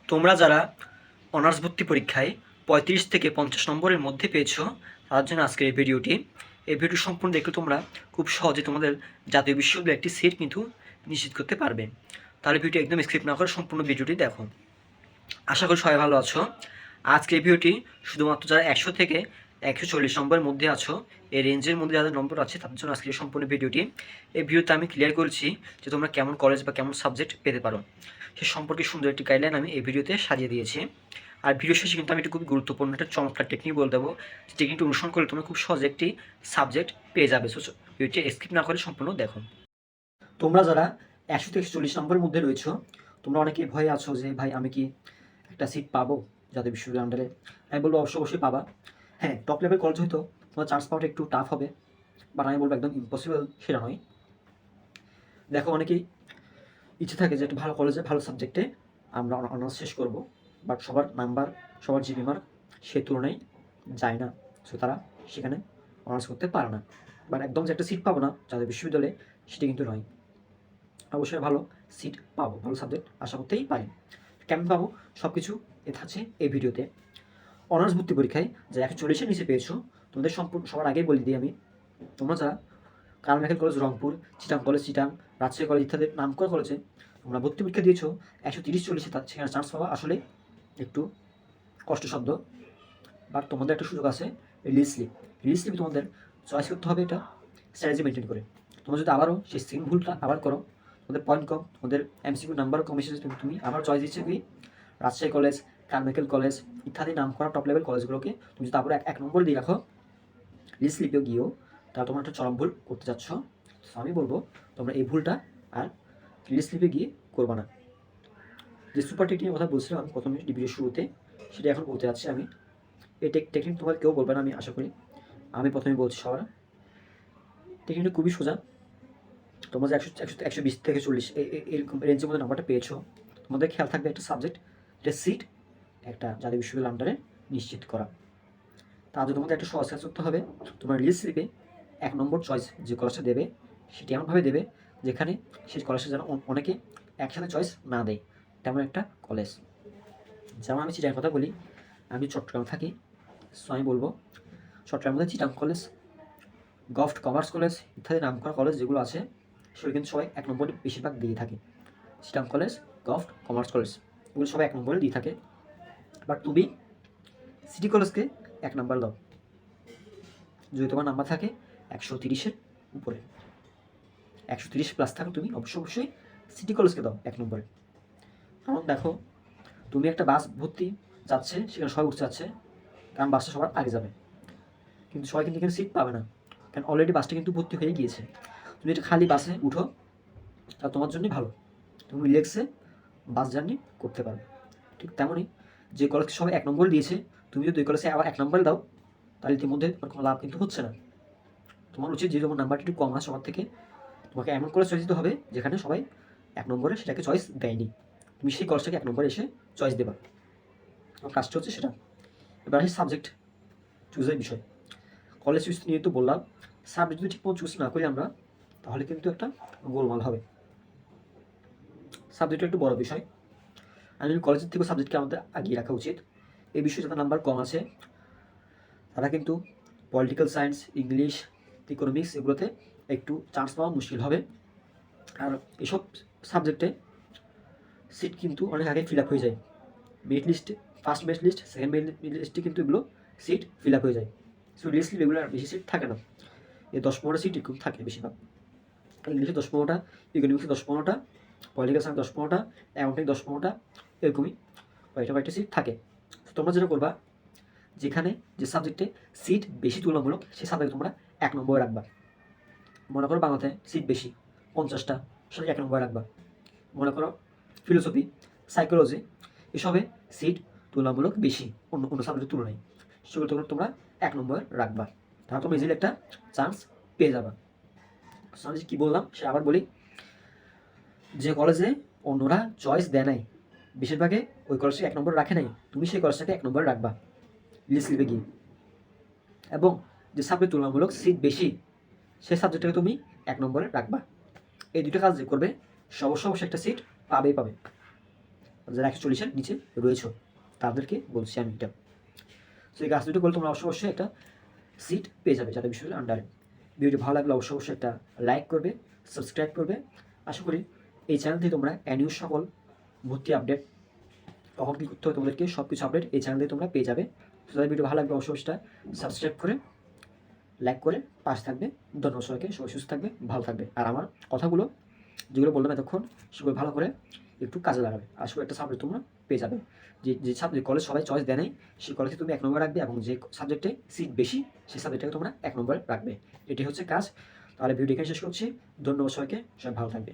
তোমরা যারা অনার্স ভর্তি পরীক্ষায় 35 থেকে 50 নম্বরের মধ্যে পেয়েছো তার জন্য আজকের এই ভিডিওটি সম্পূর্ণ দেখলে তোমরা খুব সহজে তোমাদের জাতীয় বিশ্ববিদ্যালয়ে একটি সিট কিন্তু নিশ্চিত করতে পারবে। তাহলে ভিডিওটি একদম স্কিপ না করে সম্পূর্ণ ভিডিওটি দেখো। আশা করি সবাই ভালো আছো। আজকে এই ভিডিওটি শুধুমাত্র যারা 100 থেকে 140 নম্বরের মধ্যে আছো, এই রেঞ্জের মধ্যে যাদের নম্বর আছে তাদের জন্য আজকে সম্পূর্ণ ভিডিওটি। এই ভিডিওতে আমি ক্লিয়ার করেছি যে তোমরা কেমন কলেজ বা কেমন সাবজেক্ট পেতে পারো, সে সম্পর্কে সুন্দর একটি গাইডলাইন আমি এই ভিডিওতে সাজিয়ে দিয়েছি। আর ভিডিও শেষে কিন্তু আমি একটু খুব গুরুত্বপূর্ণ একটা চমৎকার টেকনিক বলে দেবো, যে টেকনিকটি অনুসরণ করলে তোমরা খুব সহজে একটি সাবজেক্ট পেয়ে যাবে। সো ভিডিওটি স্কিপ না করে সম্পূর্ণ দেখো। তোমরা যারা 100 থেকে 40 নম্বরের মধ্যে রয়েছো, তোমরা অনেকেই ভয়ে আছো যে ভাই আমি কি একটা সিট পাবো জাতীয় বিশ্ববিদ্যালয়ের আন্ডারে। আমি বলবো অবশ্যই পাবা। হ্যাঁ, টপ লেভেল কলেজ হয়তো তোমার চান্স পাওয়াটা একটু টাফ হবে, বাট আমি বলবো একদম ইম্পসিবল সেটা নয়। দেখো, অনেকেই ইচ্ছে থাকে যে একটা ভালো কলেজে ভালো সাবজেক্টে আমরা অনার্স শেষ করবো, বাট সবার নাম্বার, সবার জিপি মার্ক সে তুলনায় যায় না। সো তারা সেখানে অনার্স করতে পারে না। বাট একদম যে একটা সিট পাবো না জাতীয় বিশ্ববিদ্যালয়ে সেটি কিন্তু নয়। অবশ্যই ভালো সিট পাবো, ভালো সাবজেক্ট আশা করতেই পারি। কেমন পাবো সব কিছু এ থাকছে এই ভিডিওতে। অনার্স ভর্তি পরীক্ষায় যারা 140-এর নিচে পেয়েছো, তোমাদের সম্পূর্ণ সবার আগেই বলে দিই আমি, তোমরা যারা Carmichael college Rangpur, Chittagong college Chittagong, Rajshahi college ইত্যাদি নামকরা কলেজে তোমরা ভর্তি পরীক্ষা দিয়েছো 130-40-এ, সেখানে চান্স পাওয়া আসলে একটু কষ্টসাধ্য। বাট তোমাদের একটা সুযোগ আছে, রিলিজ স্লিপ তোমাদের চয়েস করতে হবে এটা স্ট্র্যাটেজি মেনটেন করে। তোমরা যদি আবারও সেই সেম ভুলটা আবার করো, তোমাদের পয়েন্ট কম, তোমাদের এমসিকিউ নাম্বার কম এসেছে, তুমি আবার চয়েস দিচ্ছে কি রাজশাহী কলেজ, কারমাইকেল কলেজ ইত্যাদি নাম করা টপ লেভেল কলেজগুলোকে তুমি যদি তারপরে এক নম্বর দিয়ে রাখো রিলিজ স্লিপেও গিয়েও, তাহলে তোমরা একটা চরম ভুল করতে যাচ্ছ। আমি বলবো তোমরা এই ভুলটা আর রিলিজ স্লিপে গিয়ে করবা না। যে সুপার টেকনিকের কথা বলছিলাম আমি প্রথমে ভিডিওর শুরুতে, সেটা এখন বলতে যাচ্ছি আমি। এই টেকনিক তোমার কেউ বলবে না, আমি আশা করি। আমি প্রথমে বলছি সবার, টেকনিকটা খুবই সোজা। তোমরা যে 120 থেকে 40 এরকম রেঞ্জের মধ্যে নাম্বারটা পেয়েছো, তোমাদের খেয়াল থাকবে একটা সাবজেক্ট, একটা সিট একটা জাতীয় বিশ্ববিদ্যালয় আন্ডারে নিশ্চিত করা। তার জন্য তোমাদের একটা সহজ কাজ করতে হবে। তোমার রিলিজ স্লিপে 1 নম্বর চয়েস যে কলেজটা দেবে সেটি এমনভাবে দেবে যেখানে সেই কলেজটা যেন অনেকে একসাথে চয়েস না দেয়, তেমন একটা কলেজ। যেমন আমি চিটাং কথা বলি, আমি চট্টগ্রামে থাকি, সো আমি বলবো চট্টগ্রামের মধ্যে Chittagong college, govt commerce college ইত্যাদি নামকরা কলেজ যেগুলো আছে সেগুলো কিন্তু সবাই 1 নম্বরে বেশিরভাগ দিয়ে থাকে। Chittagong college, govt commerce college এগুলো সবাই 1 নম্বরে দিয়ে থাকে। বাট তুমি সিটি কলেজকে 1 নম্বর দাও যদি তোমার নাম্বার থাকে 130-এর উপরে, 130 প্লাস থাকে, তুমি অবশ্যই সিটি কলেজকে দাও 1 নম্বরে। কারণ দেখো, তুমি একটা বাস ভর্তি যাচ্ছে, সেখানে সবাই উঠতে যাচ্ছে, কারণ বাসটা সবার আগে যাবে, কিন্তু সবাই কিন্তু এখানে সিট পাবে না, কারণ অলরেডি বাসটা কিন্তু ভর্তি হয়ে গিয়েছে। তুমি একটা খালি বাসে উঠো, তা তোমার জন্যই ভালো, তুমি রিল্যাক্সে বাস জার্নি করতে পারবে। ঠিক তেমনই যে কলেজকে সবাই 1 নম্বর দিয়েছে, তুমি যদি ওই কলেজে আবার 1 নম্বরে দাও, তাহলে ইতিমধ্যে তোমার কোনো লাভ কিন্তু হচ্ছে না। তোমার উচিত যে তোমার নাম্বারটা একটু কম আছে সবার থেকে, তোমাকে এমন করে চয়েস দিতে হবে যেখানে সবাই 1 নম্বরে সেটাকে চয়েস দেয়নি, তুমি সেই কলেজটাকে 1 নম্বরে এসে চয়েস দেবা। তোমার কাজটা হচ্ছে সেটা। এবার আসি সাবজেক্ট চুজের বিষয়। কলেজ চুজ নিয়ে তো বললাম, সাবজেক্ট যদি ঠিকমতো চুজ না করি আমরা, তাহলে কিন্তু একটা গোলমাল হবে। সাবজেক্টটা একটু বড় বিষয়। আমি কলেজের থেকে সাবজেক্টকে আমাদের আগিয়ে রাখা উচিত। এই বিষয়ে যাদের নাম্বার কম আছে তারা কিন্তু পলিটিক্যাল সায়েন্স, ইংলিশ, ইকোনমিক্স এগুলোতে একটু চান্স পাওয়া মুশকিল হবে। আর এসব সাবজেক্টে সিট কিন্তু অনেক আগে ফিল আপ হয়ে যায়। মেরিট লিস্টে first merit list, second merit লিস্টে কিন্তু এগুলো সিট ফিল আপ হয়ে যায়। সো লিস্ট রেগুলার বেশি সিট থাকে না, এই 10-15টা সিট এরকম থাকে বেশিরভাগ। ইংলিশে 10-15টা, ইকোনমিক্সে 10-15টা, পলিটিক্যাল সায়েন্স 10-15টা, অ্যাকাউন্টিং 10-15টা, এরকমই কয়েকটা সিট থাকে। তোমরা যেটা করবা, যেখানে যে সাবজেক্টে সিট বেশি তুলনামূলক সেই সাবজেক্ট তোমরা 1 নম্বরে রাখবা। মনে করো বাংলাতে সিট বেশি 50টা, সেটাকে 1 নম্বরে রাখবা। মনে করো ফিলোসফি, সাইকোলজি এসবে সিট তুলনামূলক বেশি অন্য সাবজেক্টের তুলনায়, সেগুলো তোমরা 1 নম্বরে রাখবা, তাহলে তোমরা ইজিলি একটা চান্স পেয়ে যাবা। আমি কী বললাম সে আবার বলি, যে কলেজে অন্যরা চয়েস দেয় নাই, বেশিরভাগে ওই কলেজটাকে 1 নম্বরে রাখে নাই, তুমি সেই কলেজটাকে 1 নম্বরে রাখবা লিস্ট স্লিপে গিয়ে। এবং যে সাবজেক্ট তুলনামূলক সিট বেশি সেই সাবজেক্টটাকে তুমি 1 নম্বরে রাখবা। এই দুটো কাজ যে করবে অবশ্যই একটা সিট পাবে। যারা 140-এর নিচে রয়েছে তাদেরকে বলছি আমি এটা। সো এই কাজ দুটো করলে তোমরা অবশ্যই একটা সিট পেয়ে যাবে জাতীয় বিশ্ববিদ্যালয়ের আন্ডারে। ভিডিওটি ভালো লাগলে অবশ্যই একটা লাইক করবে, সাবস্ক্রাইব করবে। আশা করি এই চ্যানেল থেকে তোমরা অ্যানিউ সকল ভর্তি আপডেট কখন কী করতে হবে তোমাদেরকে সব কিছু আপডেট এই চ্যানেল থেকে তোমরা পেয়ে যাবে। তো তাদের ভিডিও ভালো লাগবে অবশ্যই সাবস্ক্রাইব করে লাইক করে পাশে থাকবে। ধন্যবাদ সবাইকে, সবাই সুস্থ থাকবে, ভালো থাকবে। আর আমার কথাগুলো যেগুলো বললাম এতক্ষণ সেগুলো ভালো করে একটু কাজে লাগাবে। আসলে একটা সাবজেক্ট তোমরা পেয়ে যাবে। যে সাবজেক্ট কলেজ সবাই চয়েস দেয় নাই সেই কলেজে তুমি 1 নম্বর রাখবে, এবং যে সাবজেক্টে সিট বেশি সেই সাবজেক্টটাকে তোমরা 1 নম্বরে রাখবে। এটি হচ্ছে কাজ। তাহলে ভিডিও এখানে শেষ করছি। ধন্যবাদ সবাইকে, সবাই ভালো থাকবে।